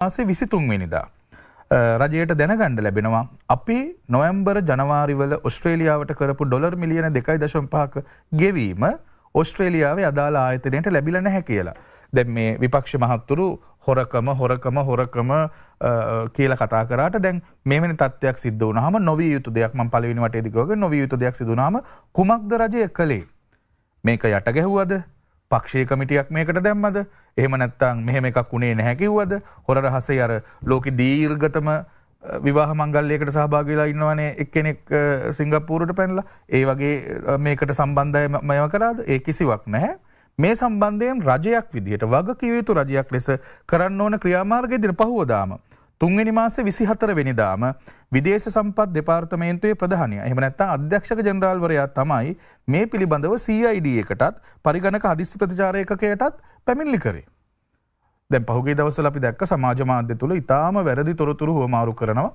මාසේ 23 වෙනිදා රජයට දැනගන්න ලැබෙනවා අපි නොවැම්බර් ජනවාරි වල ඕස්ට්‍රේලියාවට කරපු ඩොලර් මිලියන 2.5ක ගෙවීම ඕස්ට්‍රේලියාවේ අදාළ ආයතනයට ලැබිලා නැහැ කියලා. දැන් මේ විපක්ෂ මහත්තුරු හොරකම කියලා කතා කරාට දැන් මෙවැනි තත්ත්වයක් සිද්ධ වුණාම නොවිය යුතු දෙයක් මම පළවෙනි වටේදී කිව්වා නොවිය යුතු දෙයක් සිදු වුණාම කුමක්ද රජය කළේ? මේක යට ගැහුවද? පක්ෂීය කමිටියක් මේකට දැම්මද? එහෙම නැත්නම් මෙහෙම එකක් උනේ නැහැ කිව්වද? හොර රහසේ අර ලෝකේ දීර්ඝතම විවාහ මංගල්‍යයකට සහභාගී වෙලා ඉන්නවනේ එක්කෙනෙක් සිංගප්පූරුවට පැනලා. ඒ වගේ මේකට සම්බන්ධය මම කරාද? ඒ කිසිවක් නැහැ. මේ සම්බන්ධයෙන් රජයක් විදිහට වගකිව යුතු රජයක් ලෙස කරන්න ඕන ක්‍රියාමාර්ගය දින පහුවදාම 3 වෙනි මාසේ 24 වෙනිදාම විදේශ සම්පත් දෙපාර්තමේන්තුවේ ප්‍රධානියා එහෙම නැත්නම් අධ්‍යක්ෂක ජෙනරාල්වරයා තමයි මේ පිළිබඳව CID එකටත් පරිගණක හදිස්සි ප්‍රතිචාර ඒකකයටත් පැමිණිලි කරේ. දැන් පහුගිය දවස්වල අපි දැක්ක සමාජ මාධ්‍ය තුල ඊටාම වැරදි තොරතුරු හුවමාරු කරනවා.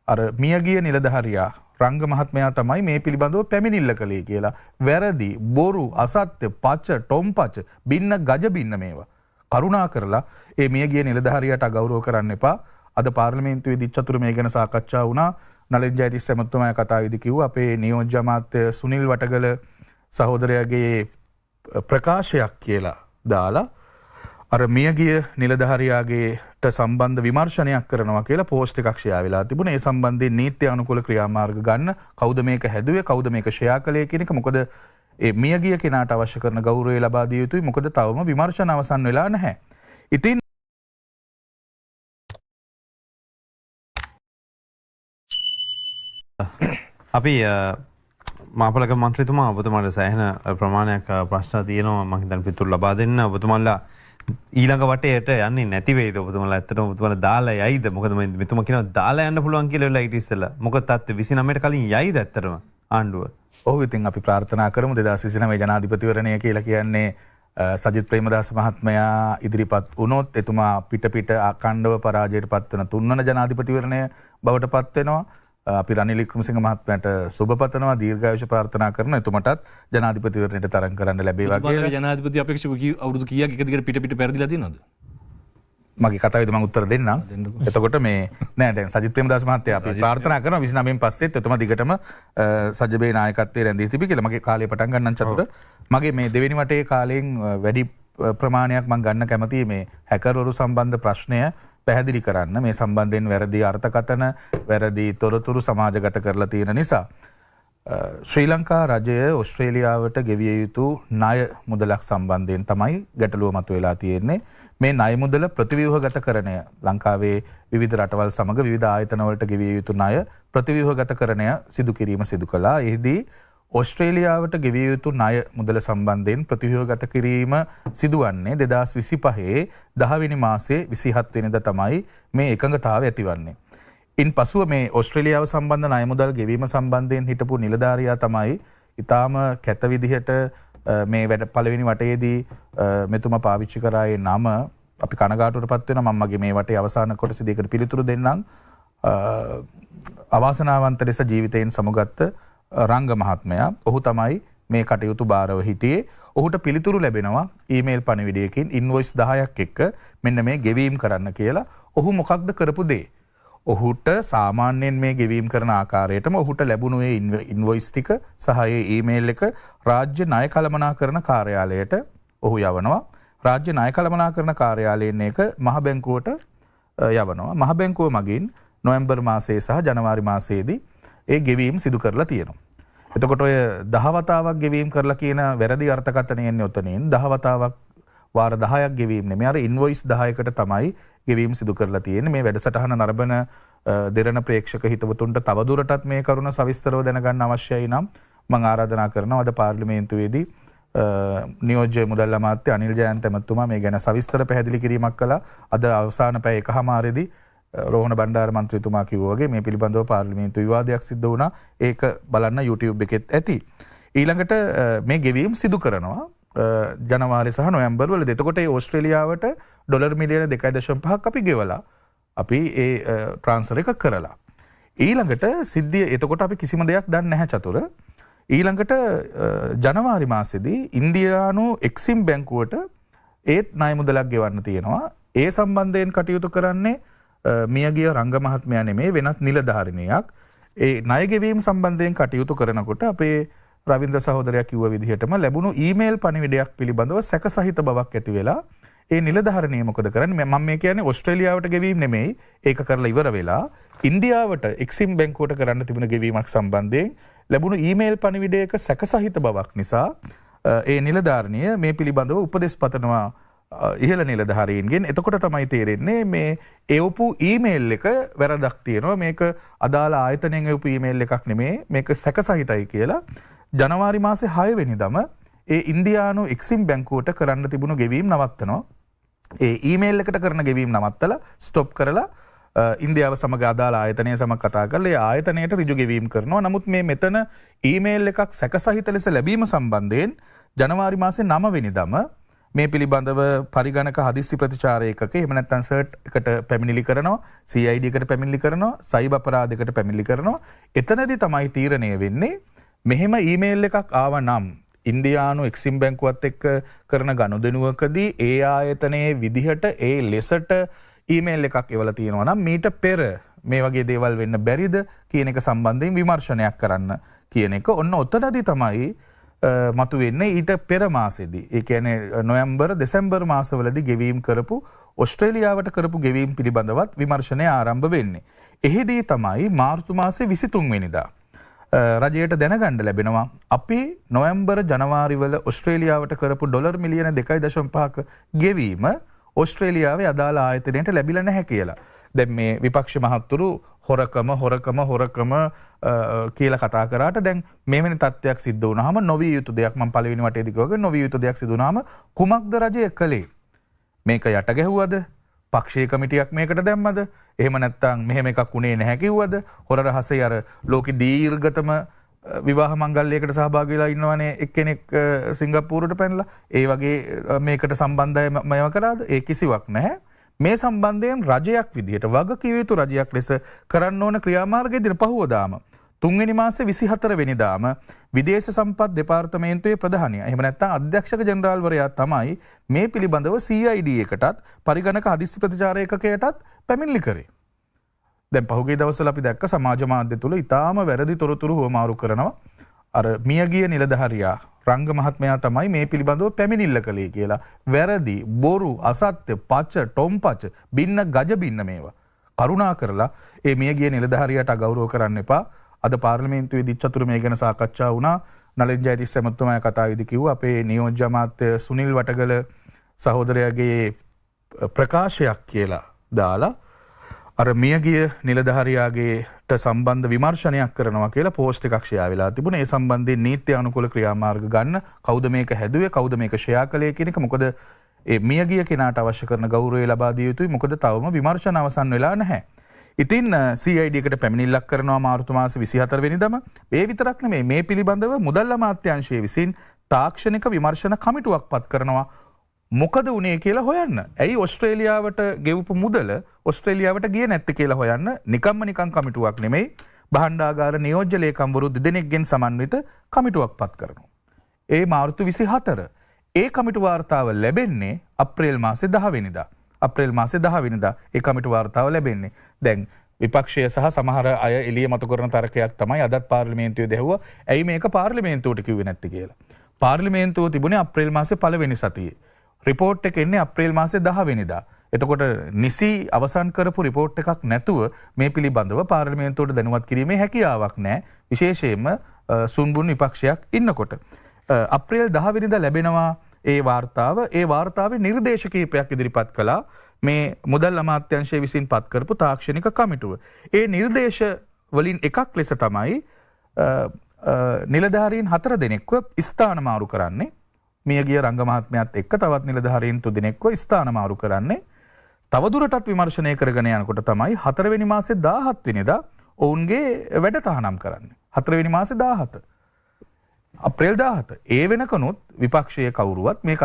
අර මියගිය නිලධාරියා රංග මහත්මයා තමයි මේ පිළිබඳව පැමිණිල්ල කළේ කියලා. වැරදි, බොරු, අසත්‍ය, පච, ටොම්පච, බින්න ගජ බින්න මේවා. කරුණා කරලා මේ මියගිය නිලධාරියාට අගෞරව කරන්න එපා. අද පාර්ලිමේන්තුවේදී චතුර මේ ගැන සාකච්ඡා වුණා. නලින් ජයතිස්ස මහත්මයා කතාවේදී කිව්වා අපේ නියෝජ්‍ය අමාත්‍ය සුනිල් වටගල සහෝදරයාගේ ප්‍රකාශයක් කියලා දාලා අර මියගිය නිලධාරියාගේට සම්බන්ධ විමර්ශනයක් කරනවා කියලා පෝස්ට් එකක් ෂෙයා වෙලා තිබුණා. ඒ සම්බන්ධයෙන් නීත්‍ය අනුකූල ක්‍රියාමාර්ග ගන්න කවුද මේක හැදුවේ කවුද මේක ෂෙයා කළේ කියන එක මොකද ඒ මියගිය කෙනාට අවශ්‍ය කරන ගෞරවය ලබා දිය යුතුයි. මොකද තවම විමර්ශන අවසන් වෙලා නැහැ. ඉතින් අපි මාපලක මන්ත්‍රීතුමා ඔබතුමාට සෑහෙන ප්‍රමාණයක් ප්‍රශ්න තියෙනවා මම හිතන්නේ පිටුරු ලබා දෙන්න ඔබතුමාලා ඊළඟ වටේට යන්නේ නැති වෙයිද ඔබතුමාලා ඇත්තටම ඔබතුමාලා දාලා යයිද මොකද මෙතුමා කියනවා දාලා යන්න පුළුවන් කියලා වෙලා ඊට ඉස්සෙල්ලා මොකද තත්ත්වය 29ට කලින් යයිද ඇත්තටම ආණ්ඩුව ඔව් ඉතින් අපි ප්‍රාර්ථනා කරමු 2029 ජනාධිපතිවරණය කියලා කියන්නේ සජිත් ප්‍රේමදාස මහත්මයා ඉදිරිපත් වුණොත් එතුමා පිට අඛණ්ඩව පරාජයට පත්වන තුන්වන ජනාධිපතිවරණය බවට පත් වෙනවා. අපි රනිල් වික්‍රමසිංහ මහත්මයාට සුබ පතනවා දීර්ඝායුෂ ප්‍රාර්ථනා කරනවා එතුමටත් ජනාධිපතිවරණයට තරඟ කරන්න ලැබේවා කියලා. ජනාධිපති අපේක්ෂක අවුරුදු කීයක් එක දිගට පිට පෙරදිලා තියෙනවද? මගේ කතාවේදී මම උත්තර දෙන්නම්. එතකොට මේ නෑ දැන් සජිත් ප්‍රේමදාස මහත්තයා අපි ප්‍රාර්ථනා කරනවා 29න් පස්සෙත් එතුමා දිගටම සජ්ජබේ නායකත්වයේ රැඳී තිබි කියලා. මගේ කාලය පටන් ගන්නම් චතුර. මගේ මේ දෙවෙනි වටේ කාලයෙන් වැඩි ප්‍රමාණයක් මම ගන්න කැමතියි මේ හැකර්වරු සම්බන්ධ ප්‍රශ්නය පැහැදිලි කරන්න. මේ සම්බන්ධයෙන් වැරදි අර්ථකථන වැරදි තොරතුරු සමාජගත කරලා තියෙන නිසා ශ්‍රී ලංකා රජය ඕස්ට්‍රේලියාවට ගෙවිය යුතු ණය මුදලක් සම්බන්ධයෙන් තමයි ගැටලුව මතුවලා තියෙන්නේ. මේ ණය මුදල ප්‍රතිව්‍යුහගතකරණය ලංකාවේ විවිධ රටවල් සමග විවිධ ආයතන වලට ගෙවිය යුතු ණය ප්‍රතිව්‍යුහගතකරණය සිදු කිරීම සිදු කළා. එහිදී ඕස්ට්‍රේලියාවට ගෙවිය යුතු ණය මුදල සම්බන්ධයෙන් ප්‍රතිව්‍යුහගත කිරීම සිදුවන්නේ 2025 10 වෙනි මාසේ 27 වෙනිදා තමයි මේ එකඟතාවය ඇතිවන්නේ. ඉන්පසුව මේ ඕස්ට්‍රේලියාව සම්බන්ධ ණය මුදල් ගෙවීම සම්බන්ධයෙන් හිටපු නිලධාරියා තමයි ඊටාම කැත විදිහට මේ වැඩ පළවෙනි වටේදී මෙතුමා පාවිච්චි කරා ඒ නම අපි කනගාටුවටපත් වෙනවා. මම මගේ මේ වටේ අවසාන කොටසදී ඒකට පිළිතුරු දෙන්නම්. අවාසනාවන්ත ලෙස ජීවිතයෙන් සමුගත්ත රංග මහත්මයා ඔහු තමයි මේ කටයුතු බාරව හිටියේ. ඔහුට පිළිතුරු ලැබෙනවා ඊමේල් පණිවිඩයකින් ඉන්වොයිස් 10ක් එක්ක මෙන්න මේ ගෙවීම් කරන්න කියලා. ඔහු මොකක්ද කරපු දේ? ඔහුට සාමාන්‍යයෙන් මේ ගෙවීම් කරන ආකාරයටම ඔහුට ලැබුණු ඒ ඉන්වොයිස් ටික සහ ඒ ඊමේල් එක රාජ්‍ය ණය කළමනාකරණ කාර්යාලයට ඔහු යවනවා. රාජ්‍ය ණය කළමනාකරණ කාර්යාලයෙන් ඒක මහ බැංකුවට යවනවා. මහ බැංකුව මගින් නොවැම්බර් මාසයේ සහ ජනවාරි මාසයේදී ඒ ගෙවීම් සිදු කරලා තියෙනවා. එතකොට ඔය 10 වතාවක් ගෙවීම් කරලා කියන වැරදි අර්ථකථනය එන්නේ උතනින් 10 වතාවක් වාර 10ක් ගෙවීම් නෙමෙයි අර ඉන්වොයිස් 10කට තමයි ගෙවීම් සිදු කරලා තියෙන්නේ. මේ වැඩසටහන නරඹන දෙරණ ප්‍රේක්ෂක හිතවතුන්ට තවදුරටත් මේ කරුණ සවිස්තරව දැනගන්න අවශ්‍යයි නම් මම ආරාධනා කරනවා අද පාර්ලිමේන්තුවේදී නියෝජ්‍ය මුදල් අමාත්‍ය අනිල් ජයන්ත මහත්මයා මේ ගැන සවිස්තර පැහැදිලි කිරීමක් කළා. අද අවසාන පැය එකමාරේදී රෝහණ බණ්ඩාර මන්ත්‍රීතුමා කිව්වා වගේ මේ පිළිබඳව පාර්ලිමේන්තු විවාදයක් සිද්ධ වුණා. ඒක බලන්න YouTube එකෙත් ඇති. ඊළඟට මේ ගෙවීම් සිදු කරනවා ජනවාරි සහ නොවැම්බර් වලදී. එතකොට ඒ ඕස්ට්‍රේලියාවට ඩොලර් මිලියන 2.5ක් අපි ගෙවලා අපි ඒ ට්‍රාන්ස්ෆර් එක කරලා. ඊළඟට සිද්ධිය එතකොට අපි කිසිම දෙයක් දන්නේ නැහැ චතුර. ඊළඟට ජනවාරි මාසෙදී ඉන්දියානු එක්සිම් බැංකුවට ඒත් ණය මුදලක් ගෙවන්න තියෙනවා. ඒ සම්බන්ධයෙන් කටයුතු කරන්නේ මියගිය රංග මහත්මයා නෙමේ වෙනත් නිලධාරිණයක්. ඒ ණය ගෙවීම සම්බන්ධයෙන් කටයුතු කරනකොට අපේ රවින්ද්‍ර සහෝදරයා කිව්ව විදිහටම ලැබුණු ඊමේල් පණිවිඩයක් පිළිබඳව සැක සහිත බවක් ඇති වෙලා ඒ නිලධාරණිය මොකද කරන්නේ? මම මේ කියන්නේ ඕස්ට්‍රේලියාවට ගෙවීම නෙමෙයි. ඒක කරලා ඉවර වෙලා ඉන්දියාවට එක්සිම් බැංකුවට කරන්න තිබුණ ගෙවීමක් සම්බන්ධයෙන් ලැබුණු ඊමේල් පණිවිඩයක සැක සහිත බවක් නිසා ඒ නිලධාරණිය මේ පිළිබඳව උපදෙස් පතනවා ඉහළ නිලධාරීන්ගෙන්. එතකොට තමයි තේරෙන්නේ මේ එවපු ඊමේල් එක වැරදක් තියෙනවා. මේක අදාළ ආයතනයෙන් එවපු ඊමේල් එකක් නෙමේ. මේක සැක සහිතයි කියලා ජනවාරි මාසේ 6 වෙනිදාම ඒ ඉන්දියානු එක්සිම් බැංකුවට කරන්න තිබුණු ගෙවීම් නවත්තනවා. ඒ ඊමේල් එකට කරන ගෙවීම් නවත්තලා ස්ටොප් කරලා ඉන්දියාව සමග අදාළ ආයතනය සමග කතා කරලා ඒ ආයතනයට ඍජු ගෙවීම් කරනවා. නමුත් මේ මෙතන ඊමේල් එකක් සැක සහිත ලෙස ලැබීම සම්බන්ධයෙන් ජනවාරි මාසේ 9 වෙනිදාම මේ පිළිබඳව පරිගණක හදිස්සි ප්‍රතිචාර ඒකක එහෙම නැත්නම් සර්ට් එකට පැමිණිලි කරනවා, CID එකට පැමිණිලි කරනවා, සයිබර් අපරාධයකට පැමිණිලි කරනවා. එතනදී තමයි තීරණය වෙන්නේ මෙහෙම ඊමේල් එකක් ආව නම් ඉන්දියානු එක්සිම් බැංකුවත් එක්ක කරන ගනුදෙනුවකදී ඒ ආයතනයේ විදිහට ඒ ලෙසට ඊමේල් එකක් එවලා තියෙනවා නම් මීට පෙර මේ වගේ දේවල් වෙන්න බැරිද කියන එක සම්බන්ධයෙන් විමර්ශනයක් කරන්න කියන එක ඔන්න ඔතනදී තමයි මතුවෙන්නේ ඊට පෙර මාසෙදී. ඒ කියන්නේ නොවැම්බර් දෙසැම්බර් මාසවලදී ගෙවීම් කරපු ඕස්ට්‍රේලියාවට කරපු ගෙවීම් පිළිබඳවත් විමර්ශනය ආරම්භ වෙන්නේ. එහිදී තමයි මාර්තු මාසේ 23 වෙනිදා රජයට දැනගන්න ලැබෙනවා අපි නොවැම්බර් ජනවාරි වල ඕස්ට්‍රේලියාවට කරපු ඩොලර් මිලියන 2.5ක ගෙවීම ඕස්ට්‍රේලියාවේ අදාළ ආයතනයට ලැබිලා නැහැ කියලා. දැන් මේ විපක්ෂ මහත්තුරු හොරකම කියලා කතා කරාට දැන් මෙවැනි තත්ත්වයක් සිද්ධ වුණාම නොවිය යුතු දෙයක් මම පළවෙනි වටේදී කිව්වා නොවිය යුතු දෙයක් සිදු වුණාම කුමක්ද රජය කළේ? මේක යට ගැහුවද? පක්ෂයේ කමිටියක් මේකට දැම්මද? එහෙම නැත්නම් මෙහෙම එකක් උනේ නැහැ කිව්වද? හොර රහසේ අර ලෝකේ දීර්ඝතම විවාහ මංගල්‍යයකට සහභාගී වෙලා ඉන්නවනේ එක්කෙනෙක් සිංගප්පූරුවට පැනලා. ඒ වගේ මේකට සම්බන්ධයි මම කරාද? ඒ කිසිවක් නැහැ. මේ සම්බන්ධයෙන් රජයක් විදිහට වගකිව යුතු රජයක් ලෙස කරන්න ඕන ක්‍රියාමාර්ගය දින පහුවදාම 3 වෙනි මාසේ 24 වෙනිදාම විදේශ සම්පත් දෙපාර්තමේන්තුවේ ප්‍රධානියා එහෙම නැත්නම් අධ්‍යක්ෂක ජෙනරාල්වරයා තමයි මේ පිළිබඳව CID එකටත් පරිගණක හදිස්සි ප්‍රතිචාර ඒකකයටත් පැමිණිලි කරේ. දැන් පහුගිය දවස්වල අපි දැක්ක සමාජ මාධ්‍ය තුල ඊටාම වැරදි තොරතුරු හොමාරු කරනවා. අර මියගිය නිලධාරියා රංග මහත්මයා තමයි මේ පිළිබඳව පැමිණිල්ල කළේ කියලා. වැරදි, බොරු, අසත්‍ය, පච, ටොම්පච, බින්න ගජ බින්න මේවා. කරුණා කරලා ඒ මියගිය නිලධාරියාට අගෞරව කරන්න එපා. අද පාර්ලිමේන්තුවේදී චතුර මේ ගැන සාකච්ඡා වුණා. නලින් ජයතිස්ස මහත්මයා කතාවේදී කිව්වා අපේ නියෝජ්‍ය අමාත්‍ය සුනිල් වටගල සහෝදරයාගේ ප්‍රකාශයක් කියලා දාලා අර මියගිය නිලධාරියාගේට සම්බන්ධ විමර්ශනයක් කරනවා කියලා පෝස්ට් එකක් ෂෙයා වෙලා තිබුණා. ඒ සම්බන්ධයෙන් නීති අනුකූල ක්‍රියාමාර්ග ගන්න කවුද මේක හැදුවේ කවුද මේක ෂෙයා කළේ කියන එක මොකද ඒ මියගිය කෙනාට අවශ්‍ය කරන ගෞරවය ලබා දිය යුතුයි. මොකද තවම විමර්ශන අවසන් වෙලා නැහැ. ඉතින් CID එකට පැමිණිල්ලක් කරනවා මාර්තු මාසේ 24 වෙනිදාම. ඒ විතරක් නෙමෙයි මේ පිළිබඳව මුදල් අමාත්‍යාංශය විසින් තාක්ෂණික විමර්ශන කමිටුවක් පත් කරනවා. මොකද උනේ කියලා හොයන්න. ඇයි ඕස්ට්‍රේලියාවට ගෙවපු මුදල ඕස්ට්‍රේලියාවට ගියේ නැත්තේ කියලා හොයන්න නිකන් කමිටුවක් නෙමෙයි භාණ්ඩාගාර නියෝජ්‍ය ලේකම්වරු දෙදෙනෙක්ගෙන් සමන්විත කමිටුවක් පත් කරනවා. ඒ මාර්තු 24 ඒ කමිටු වාර්තාව ලැබෙන්නේ අප්‍රේල් මාසේ 10 වෙනිදා. අප්‍රේල් මාසේ 10 වෙනිදා ඒ කමිටු වාර්තාව ලැබෙන්නේ. දැන් විපක්ෂය සහ සමහර අය එළිය මතු කරන තර්කයක් තමයි අදත් පාර්ලිමේන්තුවේ දැහුවා. ඇයි මේක පාර්ලිමේන්තුවට කිව්වේ නැත්තේ කියලා. පාර්ලිමේන්තුව තිබුණේ අප්‍රේල් මාසේ පළවෙනි සතියේ. රිපෝට් එක එන්නේ අප්‍රේල් මාසේ 10 වෙනිදා. එතකොට නිසි අවසන් කරපු රිපෝට් එකක් නැතුව මේ පිළිබඳව පාර්ලිමේන්තුවට දැනුවත් කිරීමේ හැකියාවක් නැහැ. විශේෂයෙන්ම සුන්බුන් විපක්ෂයක් ඉන්නකොට. අප්‍රේල් 10 වෙනිදා ලැබෙනවා ඒ වාර්තාව. ඒ වාර්තාවේ නිර්දේශ කිහිපයක් ඉදිරිපත් කළා මේ මුදල් අමාත්‍යාංශය විසින් පත් කරපු තාක්ෂණික කමිටුව. ඒ නිර්දේශ වලින් එකක් ලෙස තමයි නිලධාරීන් 4 දෙනෙක්ව ස්ථාන මාරු කරන්නේ. මියගිය රංග මහත්මයාත් එක්ක තවත් නිලධාරීන් 3 දෙනෙක්ව ස්ථාන මාරු කරන්නේ. තවදුරටත් විමර්ශනය කරගෙන යනකොට තමයි 4 වෙනි මාසේ 17 වෙනිදා ඔවුන්ගේ වැඩ තහනම් කරන්නේ. 4 වෙනි මාසේ 17. අප්‍රේල් 17. ඒ වෙනකනුත් විපක්ෂයේ කවුරුවත් මේ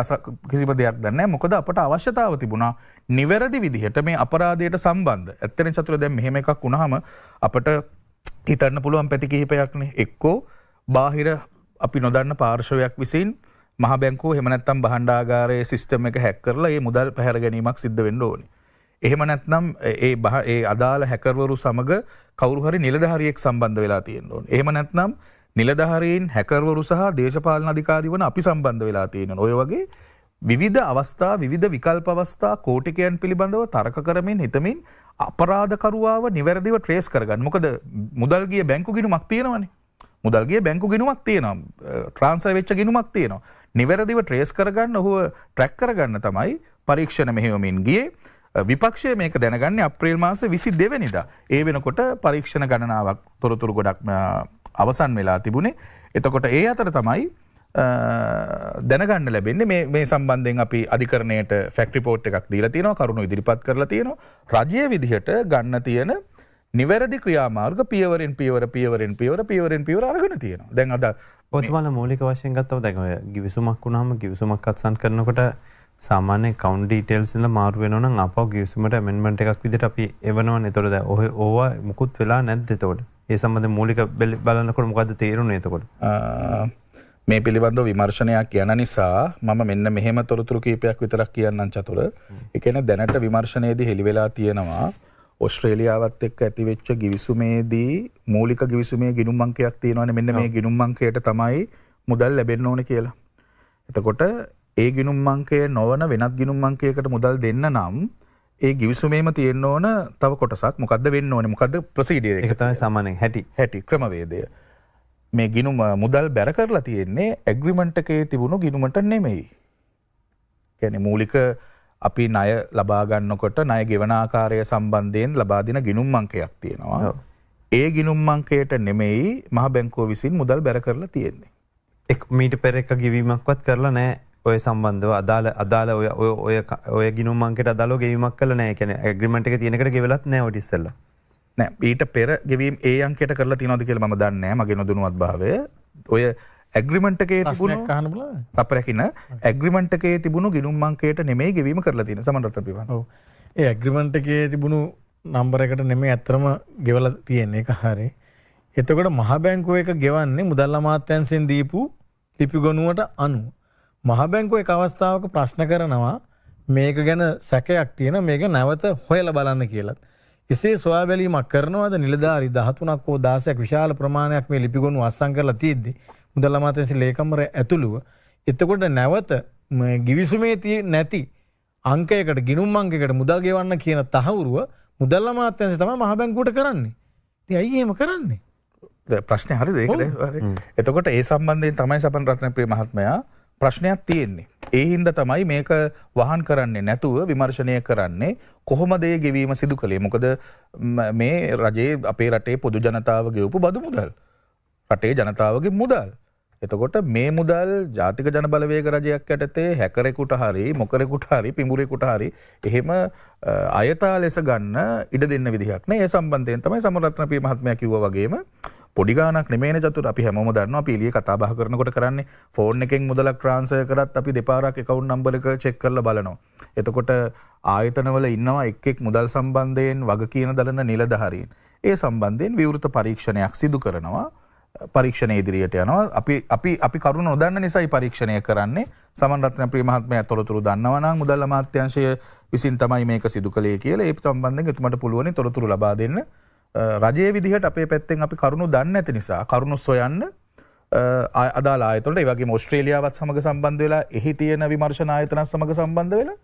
කිසිම දෙයක් දන්නේ නැහැ. මොකද අපට අවශ්‍යතාව තිබුණා නිවැරදි විදිහට මේ අපරාධයට සම්බන්ධ. ඇත්තටම චතුර දැන් මෙහෙම එකක් වුණාම අපට හිතන්න පුළුවන් පැති කිහිපයක්නේ. එක්කෝ බාහිර අපි නොදන්න පාර්ශවයක් විසින් මහ බැංකුව එහෙම නැත්නම් භාණ්ඩාගාරයේ සිස්ටම් එක හැක් කරලා ඒ මුදල් පැහැර ගැනීමක් සිද්ධ වෙන්න ඕනේ. එහෙම නැත්නම් ඒ අදාළ හැකර්වරු සමග කවුරු හරි නිලධාරියෙක් සම්බන්ධ වෙලා තියෙන්න ඕනේ. එහෙම නැත්නම් නිලධාරීන් හැකර්වරු සහ දේශපාලන අධිකාරී වන අපි සම්බන්ධ වෙලා තියෙන්න ඕනේ. ඔය වගේ විවිධ අවස්ථා විවිධ විකල්ප අවස්ථා කෝටිකයන් පිළිබඳව තර්ක කරමින් හිතමින් අපරාධකරුවාව නිවැරදිව ට්‍රේස් කරගන්න. මොකද මුදල් ගිය බැංකු ගිණුමක් තියෙනවනේ. මුදල් ගිය බැංකු ගිණුමක් තියෙනවා. ට්‍රාන්ස්ෆර් වෙච්ච ගිණුමක් තියෙනවා. නිවැරදිව ට්‍රේස් කරගන්න ඔහුව ට්‍රැක් කරගන්න තමයි පරීක්ෂණ මෙහෙයවමින් ගියේ. විපක්ෂය මේක දැනගන්නේ අප්‍රේල් මාසේ 22 වෙනිදා. ඒ වෙනකොට පරීක්ෂණ ගණනාවක් තොරතුරු ගොඩක් අවසන් වෙලා තිබුණේ. එතකොට ඒ අතර තමයි දැනගන්න ලැබෙන්නේ මේ සම්බන්ධයෙන් අපි අධිකරණයට ෆැක්ට් රිපෝට් එකක් දීලා තියෙනවා, කරුණු ඉදිරිපත් කරලා තියෙනවා. රජයේ විදිහට ගන්න තියෙන නිවැරදි ක්‍රියාමාර්ග පියවරෙන් පියවර අරගෙන තියෙනවා. දැන් අද ඔතමාලා මූලික වශයෙන් ගත්තම දැන් ඔය ගිවිසුමක් වුණාම ගිවිසුමක් අත්සන් කරනකොට සාමාන්‍ය කවුන්ට් ඩීටේල්ස් ඉඳලා මාරු වෙනවා නම් ආපහු ගිවිසුමට ඇමෙන්ඩ්මන්ට් එකක් විදිහට අපි එවනවනේ. ඒතකොට දැන් ඕවා මුකුත් වෙලා නැද්ද එතකොට? ඒ සම්බන්ධයෙන් මූලික බලනකොට මොකද්ද තේරුනේ එතකොට? මේ පිළිබඳව විමර්ශනයක් යන නිසා මම මෙන්න මෙහෙම තොරතුරු කීපයක් විතරක් කියන්නම් චතුර. ඒ කියන්නේ දැනට විමර්ශනයේදී හෙළි වෙලා තියෙනවා ඕස්ට්‍රේලියාවත් එක්ක ඇතිවෙච්ච ගිවිසුමේදී මූලික ගිවිසුමේ ගිණුම් අංකයක් තියෙනවානේ. මෙන්න මේ ගිණුම් අංකයට තමයි මුදල් ලැබෙන්න ඕනේ කියලා. එතකොට ඒ ගිණුම් අංකය නොවන වෙනත් ගිණුම් අංකයකට මුදල් දෙන්න නම් ඒ ගිවිසුමේම තියෙන්න ඕන තව කොටසක්. මොකද්ද වෙන්න ඕනේ? මොකද්ද ප්‍රොසීඩියර් එක? ඒක තමයි සාමාන්‍යයෙන් හැටි ක්‍රමවේදය. මේ ගිණුම මුදල් බැර කරලා තියෙන්නේ ඇග්‍රීමන්ට් එකේ තිබුණු ගිණුමට නෙමෙයි. කියන්නේ මූලික අපි ණය ලබා ගන්නකොට ණය ගෙවන ආකාරය සම්බන්ධයෙන් ලබා දෙන ගිණුම් අංකයක් තියෙනවා. ඒ ගිණුම් අංකයට නෙමෙයි මහ බැංකුව විසින් මුදල් බැර කරලා තියෙන්නේ. මීට පෙර එක ගෙවීමක්වත් කරලා නැහැ. ඔය සම්බන්ධව අදාළ ඔය ගිණුම් අංකයට අදාළව ගෙවීමක් කළා නැහැ. කියන්නේ ඇග්‍රීමන්ට් එකේ තියෙන එකට ගෙවලත් නැහැ ඔය ඉස්සෙල්ලා. නෑ ඊට පෙර ගෙවීම් ඒ අංකයට කරලා තියෙනවද කියලා මම දන්නේ නැහැ. මගේ නොදැනුවත් භාවය. ඔය ඇග්‍රීමන්ට් එකේ තිබුණු අහන්න බලන්න. අපරකින ඇග්‍රීමන්ට් එකේ තිබුණු ගිණුම් අංකයට නෙමෙයි ගෙවීම කරලා තියෙන සමන්රත්න පිළිබඳ. ඔව්. ඒ ඇග්‍රීමන්ට් එකේ තිබුණු නම්බර එකට නෙමෙයි අත්‍තරම ගෙවලා තියෙන්නේ. ඒක හරි. එතකොට මහ බැංකුව එක ගෙවන්නේ මුදල් අමාත්‍යාංශයෙන් දීපු ලිපි ගොනුවට අනුව. මහ බැංකුව එක අවස්ථාවක ප්‍රශ්න කරනවා මේක ගැන සැකයක් තියෙන මේක නැවත හොයලා බලන්න කියලා. එසේ සොයා බැලීමක් කරනවාද නිලධාරි 13ක් හෝ 16ක් විශාල ප්‍රමාණයක් මේ ලිපිගොනු අත්සන් කරලා තියෙද්දි මුදල් අමාත්‍යාංශ ලේකම්වරයා ඇතුළුව එතකොට නැවත ගිවිසුමේ නැති අංකයකට ගිණුම් අංකයකට මුදල් ගෙවන්න කියන තහවුරුව මුදල් අමාත්‍යාංශය තමයි මහ බැංකුවට කරන්නේ. ඉතින් ඇයි එහෙම කරන්නේ? ප්‍රශ්නේ හරිද ඒකද? එතකොට ඒ සම්බන්ධයෙන් තමයි සපන් රත්නප්‍රිය මහත්මයා ප්‍රශ්නයක් තියෙන්නේ. ඒ හින්දා තමයි මේක වහන් කරන්නේ නැතුව විමර්ශනය කරන්නේ කොහොමද ඒ ගෙවීම සිදු කළේ? මොකද මේ රජයේ අපේ රටේ පොදු ජනතාව ගෙවපු බදු මුදල්. රටේ ජනතාවගේ මුදල්. එතකොට මේ මුදල් ජාතික ජන බලවේග රජයක් යටතේ හැකරෙකුට හරි මොකරෙකුට හරි පිඹුරෙකුට හරි එහෙම අයථා ලෙස ගන්න ඉඩ දෙන්න විදිහක් නෑ. ඒ සම්බන්ධයෙන් තමයි සමරත්නප්‍රිය මහත්මයා කිව්වා වගේම පොඩි ගාණක් නෙමෙයිනේ චතුර. අපි හැමෝම දන්නවා අපි එළියේ කතා බහ කරනකොට කරන්නේ ෆෝන් එකෙන් මුදලක් ට්‍රාන්ස්ෆර් කරත් අපි දෙපාරක් account number එක check කරලා බලනවා. එතකොට ආයතනවල ඉන්නවා එක් මුදල් සම්බන්ධයෙන් වග කියන දලන නිලධාරීන්. ඒ සම්බන්ධයෙන් විවෘත පරීක්ෂණයක් සිදු කරනවා. පරීක්ෂණ ඉදිරියට යනවා. අපි කරුණ නොදන්න නිසායි පරීක්ෂණය කරන්නේ. සමන් රත්නප්‍රිය මහත්මයා තොරතුරු දන්නවා නම් මුදල් අමාත්‍යාංශය විසින් තමයි මේක සිදු කළේ කියලා ඒ සම්බන්ධයෙන් එතුමට පුළුවන් තොරතුරු ලබා දෙන්න. රජයේ විදිහට අපේ පැත්තෙන් අපි කරුණු දන්නේ නැති නිසා කරුණු සොයන්න අදාළ ආයතනවලට ඒ වගේම ඕස්ට්‍රේලියාවත් සමග සම්බන්ධ වෙලා එහි තියෙන විමර්ශන ආයතන සමග සම්බන්ධ වෙලා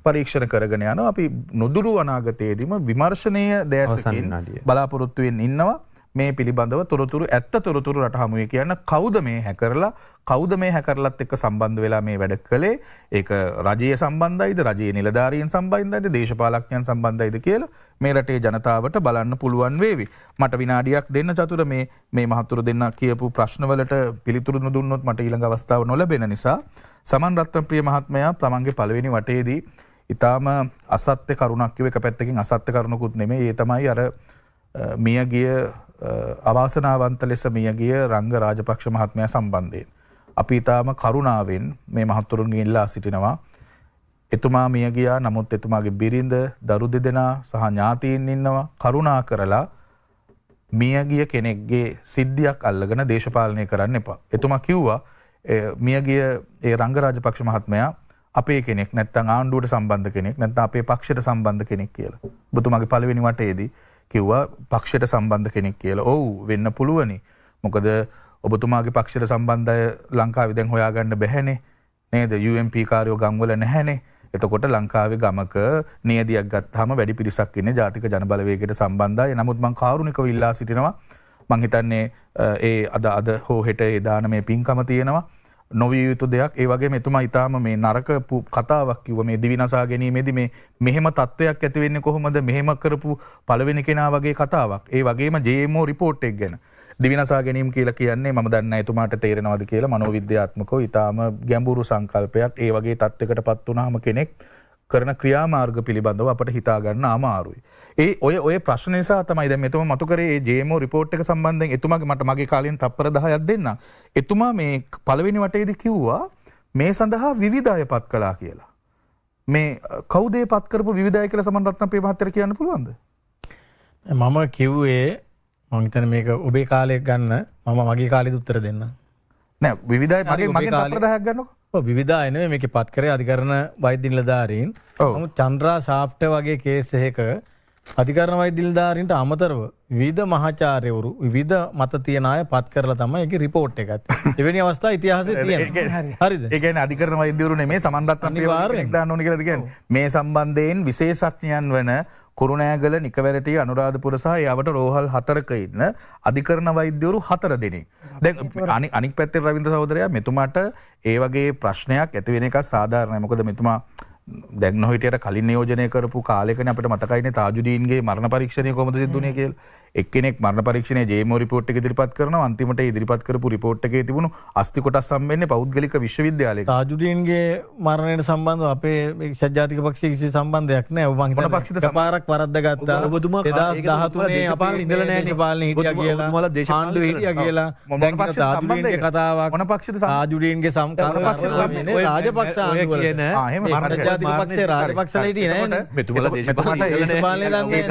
පරීක්ෂණ කරගෙන යනවා. අපි නොදුරු අනාගතයේදීම විමර්ශනීය දැසකින් බලාපොරොත්තු වෙන්න ඉන්නවා. මේ පිළිබඳව තොරතුරු ඇත්ත තොරතුරු රට හමුවේ කියන්න කවුද මේ හැකරලා කවුද මේ හැකරලත් එක්ක සම්බන්ධ වෙලා මේ වැඩ කළේ? ඒක රජයේ සම්බන්ධයිද? රජයේ නිලධාරීන් සම්බන්ධයිද? දේශපාලඥයන් සම්බන්ධයිද කියලා මේ රටේ ජනතාවට බලන්න පුළුවන් වේවි. මට විනාඩියක් දෙන්න චතුර මේ මහතුරු දෙන්න කියපු ප්‍රශ්නවලට පිළිතුරු නොදුන්නොත් මට ඊළඟ අවස්ථාව නොලැබෙන නිසා සමන් රත්නප්‍රිය මහත්මයා තමන්ගේ පළවෙනි වටේදී ඊටාම අසත්‍ය කරුණක් කිව්ව. එක පැත්තකින් අසත්‍ය කරුණකුත් නෙමෙයි. ඒ තමයි අර මියගිය අවාසනාවන්ත ලෙස මියගිය රංග රාජපක්ෂ මහත්මයා සම්බන්ධයෙන් අපි ඊටාම කරුණාවෙන් මේ මහතුරුන්ගෙන් ඉල්ලා සිටිනවා. එතුමා මිය ගියා. නමුත් එතුමාගේ බිරිඳ දරු දෙදෙනා සහ ඥාතීන් ඉන්නවා. කරුණා කරලා මියගිය කෙනෙක්ගේ සිද්ධියක් අල්ලගෙන දේශපාලනය කරන්න එපා. එතුමා කිව්වා මියගිය ඒ රංගරාජපක්ෂ මහත්මයා අපේ කෙනෙක් නැත්තම් ආණ්ඩුවට සම්බන්ධ කෙනෙක් නැත්තම් අපේ පක්ෂයට සම්බන්ධ කෙනෙක් කියලා. ඔබතුමාගේ පළවෙනි වටේදී කිව්වා පක්ෂයට සම්බන්ධ කෙනෙක් කියලා. ඔව් වෙන්න පුළුවනි. මොකද ඔබතුමාගේ පක්ෂයට සම්බන්ධ අය ලංකාවේ දැන් හොයාගන්න බැහැනේ. නේද? UMP කාර්යෝ ගම්වල නැහැනේ. එතකොට ලංකාවේ ගමක නියදියක් ගත්තාම වැඩි පිරිසක් ඉන්නේ ජාතික ජනබලවේගයට සම්බන්ධයි. නමුත් මම කාරුණිකව ඉල්ලා සිටිනවා මං හිතන්නේ ඒ අද හෝ හෙට ඒ දාන මේ පින්කම තියෙනවා. නොවිය යුතු දෙයක්. ඒ වගේම එතුමා ඊටාම මේ නරක කතාවක් කිව්ව මේ දිවිනසා ගැනීමේදී මේ මෙහෙම තත්ත්වයක් ඇති වෙන්නේ කොහොමද? මෙහෙම කරපු පළවෙනි කෙනා වගේ කතාවක්. ඒ වගේම JMO රිපෝට් එක ගැන දිවිනසා ගැනීම කියලා කියන්නේ මම දන්නේ නැහැ එතුමාට තේරෙනවද කියලා මනෝවිද්‍යාත්මකව ඊටාම ගැඹුරු සංකල්පයක්. ඒ වගේ තත්ත්වයකටපත් වුණාම කෙනෙක් කරන ක්‍රියාමාර්ග පිළිබඳව අපට හිතා ගන්න අමාරුයි. ඔය ප්‍රශ්න නිසා තමයි දැන් මෙතුමා මතු කරේ මේ JMO රිපෝට් එක සම්බන්ධයෙන් එතුමාගේ මගේ කාලෙන් තප්පර 10ක් දෙන්න. එතුමා මේ පළවෙනි වටේදී කිව්වා මේ සඳහා විවිධ අය පත් කළා කියලා. මේ කවුද ඒ පත් කරපු විවිධ අය කියලා සමන් රත්නප්‍රිය මහත්තයාට කියන්න පුළුවන්ද? මම කිව්වේ මම හිතන්නේ මේක ඔබේ කාලේ ගන්න මම මගේ කාලෙත් උත්තර දෙන්න. නෑ විවිධ අය මගේ තප්පර 10ක් ගන්නකො. විවිධාය නෙමෙයි මේකේ පත් කරේ අධිකරණ වෛද්‍ය නිලධාරීන්. නමුත් චන්ද්‍රා සාෆ්ට් වගේ කේස් එකක අධිකරණ වෛද්‍ය නිලධාරීන්ට අමතරව විවිධ මහාචාර්යවරු විවිධ මත තියන අය පත් කරලා තමයි ඒකේ රිපෝට් එක ගත්තේ. එවැනි අවස්ථා ඉතිහාසයේ තියෙනවා. හරිද? ඒ කියන්නේ අධිකරණ වෛද්‍යවරු නෙමෙයි සමන් රත්නප්‍රිය දාන්න ඕනේ කියලාද කියන්නේ. මේ සම්බන්ධයෙන් විශේෂඥයන් වන කුරුණෑගල නිකවැරටිය අනුරාධපුර සහ යාවට රෝහල් 4ක ඉන්න අධිකරණ වෛද්‍යවරු 4 දෙනෙක්. දැන් අනික් පැත්තේ රවින්ද්‍ර සහෝදරයා මෙතුමාට ඒ වගේ ප්‍රශ්නයක් ඇති වෙන එක සාධාරණයි. මොකද මෙතුමා දැන් නොහිටියට කලින් නියෝජනය කරපු කාලෙකනේ අපිට මතකයිනේ තාජුදීන්ගේ මරණ පරීක්ෂණය කොහොමද සිද්ධ වුනේ කියලා. එක්කෙනෙක් මරණ පරීක්ෂණයේ JMO රිපෝට් එක ඉදිරිපත් කරනවා. අන්තිමට ඉදිරිපත් කරපු රිපෝට් එකේ තිබුණු අස්ති කොටස් සම්බන්ධන්නේ පෞද්ගලික විශ්වවිද්‍යාලයක. තාජුදීන්ගේ මරණයට සම්බන්ධව අපේ එක්සත් ජාතික පක්ෂයේ කිසි සම්බන්ධයක් නැහැ. ඔබ මං හිතන්නේ එකපාරක් වරද්දාගත්තා. ඔබතුමා 2013 අපේ ඉඳලා නැහැ දේශපාලනේ හිටියා කියලා. ආණ්ඩුවේ හිටියා කියලා. දැන් කියන තාජුදීන්ගේ කතාවක් මොන පක්ෂද තාජුදීන්ගේ සම්කාරපක්ෂ රාජපක්ෂ ආණ්ඩුවල. ජාතික පක්ෂයේ රාජපක්ෂලා හිටියේ නෑනේ. මෙතුමාලා දේශපාලනේ දන්නේ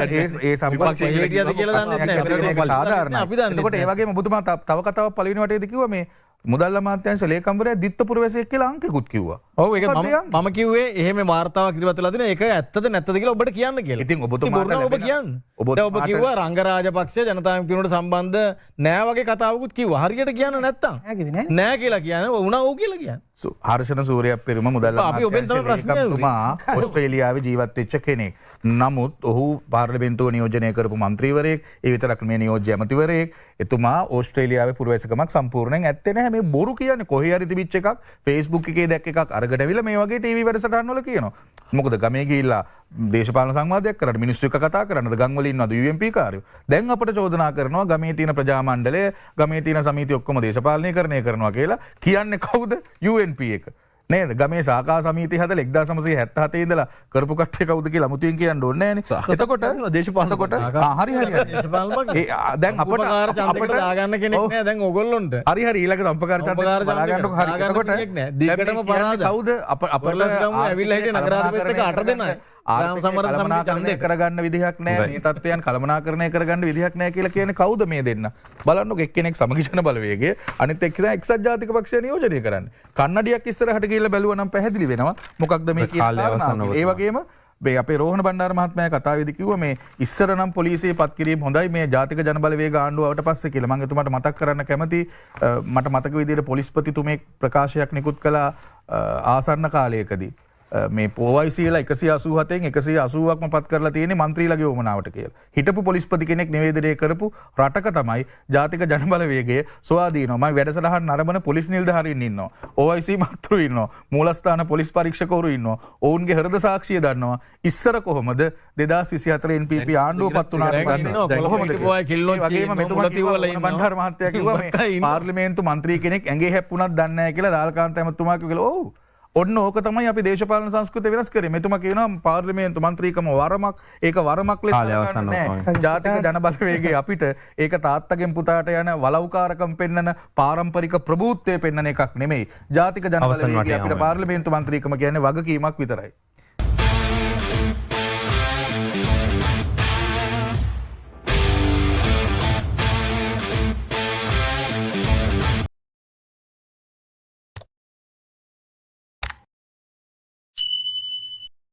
ඒ සම්පක්ෂය හිටියද කියලා දන්නේ නැහැ. සාධාරණයි. එතකොට ඒ වගේම ඔබතුමා තව කතාවක් පළවෙනි වටේදී කිව්වා මේ මුදල් අමාත්‍යාංශ ලේකම්වරයා දිත්තපුර වැසියෙක් කියලා අංකෙකුත් කිව්වා. ඔව් ඒක මම කිව්වේ එහෙම වාර්තාවක් ඉදිරිපත් වෙලා තියෙන ඒක ඇත්තද නැත්තද කියලා ඔබට කියන්න කියලා. ඉතින් ඔබතුමාට ඔබ කියන්න. ඔබ කිව්වා රංගරාජපක්ෂ ජනතා විමුක්තියට සම්බන්ධ නෑ වගේ කතාවකුත් කිව්වා. හරියට කියන්න නැත්තම් නෑ කියලා කියන්නේ වුණා ඔව් කියලා කියන්නේ. හර්ෂණ සූරියප්පෙරුම මුදල් අපි ඔබෙන් තමයි ප්‍රශ්නේ අමාත්‍යංශ ඕස්ට්‍රේලියාවේ ජීවත් වෙච්ච කෙනෙක්. නමුත් ඔහු පාර්ලිමේන්තුව නියෝජනය කරපු മന്ത്രിවරයෙක්, ඒ විතරක් නෙමෙයි නියෝජ්‍ය ඇමතිවරයෙක්. එතුමා ඕස්ට්‍රේලියාවේ පුරවැසිකමක් සම්පූර්ණයෙන් ඇත්තේ නැහැ. මේ බොරු කියන්නේ කොහේ හරි තිබිච්ච එකක් Facebook එකේ දැක්ක එකක් අරගෙන ඇවිල්ලා මේ වගේ ටීවී වැඩසටහන් වල කියනවා. මොකද ගමේ ගිහිල්ලා දේශපාලන සංවාදයක් කරන්න මිනිස්සු එක්ක කතා කරන්නද ගම් වල ඉන්නවද UMP කාර්යෝ. දැන් අපිට චෝදනා කරනවා ගමේ තියෙන ප්‍රජා මණ්ඩලය, ගමේ තියෙන සමිති ඔක්කොම දේශපාලනීකරණය කරනවා කියලා. කියන්නේ කවුද? UNP එක. නේද? ගමේ සාකා සමිතිය හදලා 1977 ඉඳලා කරපු කට්ටිය කවුද කියලා අමුතුවෙන් කියන්න ඕනේ නෑනේ. එතකොට දේශපාලන හරි දේශපාලන දැන් අපට දාගන්න කෙනෙක් නෑ දැන් ඕගොල්ලොන්ට. හරි ඊළඟ සම්පකාර ඡන්දය බලාගන්නකො. හරි එතකොට දිගටම පරාද කවුද අපරලස් ගම ඇවිල්ලා හිටිය නගරාධිපති එක්ක 8 දෙනා ආරාම සමර සමිති ඡන්දය කරගන්න විදිහක් නෑ. මේ තත්ත්වයන් කළමනාකරණය කරගන්න විදිහක් නෑ කියලා කියන්නේ කවුද මේ දෙන්න? බලන්නකො එක්කෙනෙක් සමගි ජන බලවේගය අනිත් එක්කෙනා එක්සත් ජාතික පක්ෂය නියෝජනය කරන්නේ. කන්නඩියක් ඉස්සරහට ගිහලා බැලුවා නම් පැහැදිලි වෙනවා මොකක්ද මේ කියන්නේ. ඒ වගේම මේ අපේ රෝහණ බණ්ඩාර මහත්මයා කතාවේදී කිව්වා මේ ඉස්සර නම් පොලිසිය පත් කිරීම හොඳයි මේ ජාතික ජනබලවේග ආණ්ඩුව ආවට පස්සේ කියලා. මම එතුමාට මතක් කරන්න කැමතියි. මට මතක විදිහට පොලිස්පතිතුමෙක් ප්‍රකාශයක් නිකුත් කළා ආසන්න කාලයකදී. මේ OICලා 187න් 180ක්ම පත් කරලා තියෙන්නේ മന്ത്രിලගේ වමනාවට කියලා. හිටපු පොලිස්පති කෙනෙක් නිවේදනය කරපු රටක තමයි ජාතික ජනබලවේගය ස්වාධීනව. මම වැඩසටහන් නරඹන පොලිස් නිලධාරීන් ඉන්නවා. OIC මාත්‍රු ඉන්නවා. මූලස්ථාන පොලිස් පරීක්ෂකවරු ඉන්නවා. ඔවුන්ගේ හෘද සාක්ෂිය දන්නවා. ඉස්සර කොහොමද 2024 NPP ආණ්ඩුව පත් වුණාට පස්සේ කොහොමද වගේම මෙතුමා කිව්වා බණ්ඩාර මහත්තයා කිව්වා මේ පාර්ලිමේන්තු മന്ത്രി කෙනෙක් ඇඟේ හැප්පුණත් දන්නේ නැහැ කියලා රාල්කාන්ත ඇමතුමා කිව්වා. ඔව් ඔන්න ඕක තමයි අපි දේශපාලන සංස්කෘතිය වෙනස් කරේ. මෙතුමා කියනවා පාර්ලිමේන්තු මන්ත්‍රීකම වරමක්. ඒක වරමක් ලෙස නෑ. ජාතික ජනබලවේගයේ අපිට ඒක තාත්තගෙන් පුතාට යන වලව්කාරකම් පෙන්නන පාරම්පරික ප්‍රභූත්වය පෙන්නන එකක් නෙමෙයි. ජාතික ජනබලවේගයේ අපිට පාර්ලිමේන්තු මන්ත්‍රීකම කියන්නේ වගකීමක් විතරයි.